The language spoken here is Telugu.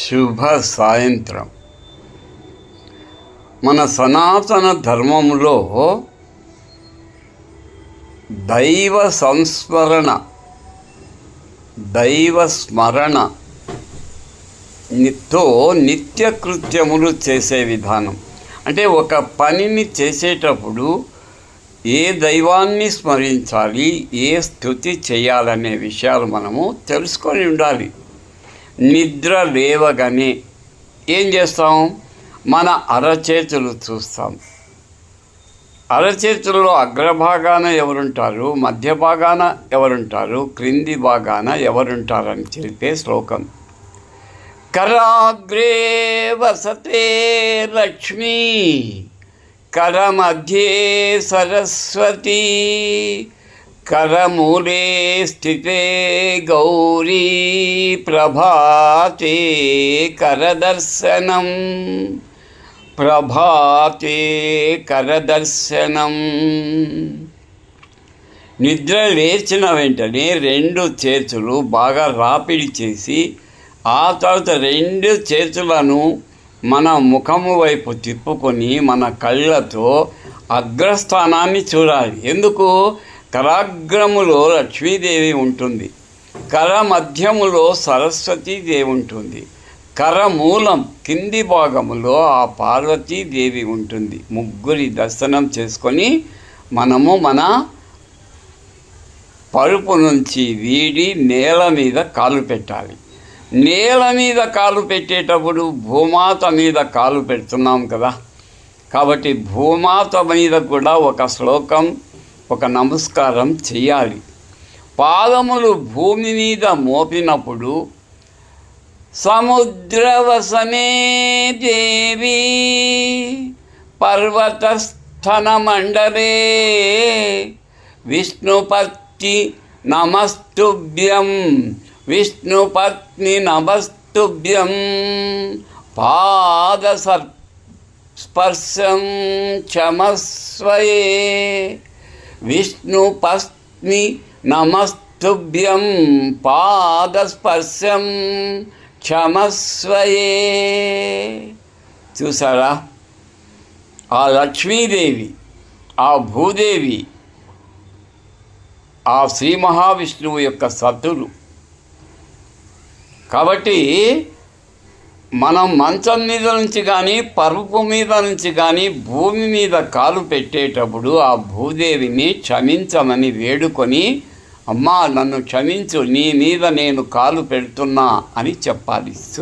శుభ సాయంత్రం. మన సనాతన ధర్మంలో దైవ సంస్మరణ, దైవ స్మరణతో నిత్యకృత్యములు చేసే విధానం. అంటే ఒక పనిని చేసేటప్పుడు ఏ దైవాన్ని స్మరించాలి, ఏ స్తుతి చేయాలనే విషయాలు మనము తెలుసుకొని ఉండాలి. నిద్ర లేవగానే ఏం చేస్తాం? మన అరచేతులు చూస్తాం. అరచేతుల్లో అగ్రభాగాన ఎవరుంటారు, మధ్య భాగాన ఎవరుంటారు, క్రింది భాగాన ఎవరుంటారని తెలిపే శ్లోకం. కరాగ్రే వసతే లక్ష్మీ, కరమధ్యే సరస్వతీ, కరమూలే స్థితే గౌరీ, ప్రభాతే కరదర్శనం, ప్రభాతే కరదర్శనం. నిద్ర లేచిన వెంటనే రెండు చేతులు బాగా రాపిడి చేసి ఆ తర్వాత రెండు చేతులను మన ముఖము వైపు తిప్పుకొని మన కళ్ళతో అగ్రస్థానాన్ని చూడాలి. ఎందుకు? కరాగ్రములో లక్ష్మీదేవి ఉంటుంది, కర మధ్యములో సరస్వతీదేవి ఉంటుంది, కరమూలం కింది భాగములో ఆ పార్వతీదేవి ఉంటుంది. ముగ్గురి దర్శనం చేసుకొని మనము మన పరుపు నుంచి వీడి నేల మీద కాలు పెట్టాలి. నేల మీద కాలు పెట్టేటప్పుడు భూమాత మీద కాలు పెడుతున్నాం కదా, కాబట్టి భూమాత మీద కూడా ఒక శ్లోకం, ఒక నమస్కారం చెయ్యాలి. పాదములు భూమి మీద మోపినప్పుడు సముద్రవసనే దేవి పర్వతస్థనమండలే విష్ణుపత్ని నమస్తుభ్యం, విష్ణుపత్ని నమస్తుభ్యం, పాదస్పర్శం క్షమస్వయే, విష్ణుపత్ని నమస్తుభ్యం, పాదస్పర్శం క్షమస్వయే. చూసారా? ఆ లక్ష్మీదేవి, ఆ భూదేవి, ఆ శ్రీ మహావిష్ణువు యొక్క సతులు. కాబట్టి మనం మంచం మీద నుంచి కానీ పరుపు మీద నుంచి కానీ భూమి మీద కాలు పెట్టేటప్పుడు ఆ భూదేవిని క్షమించమని వేడుకొని, అమ్మా నన్ను క్షమించు, నీ మీద నేను కాలు పెడుతున్నా అని చెప్పాలి.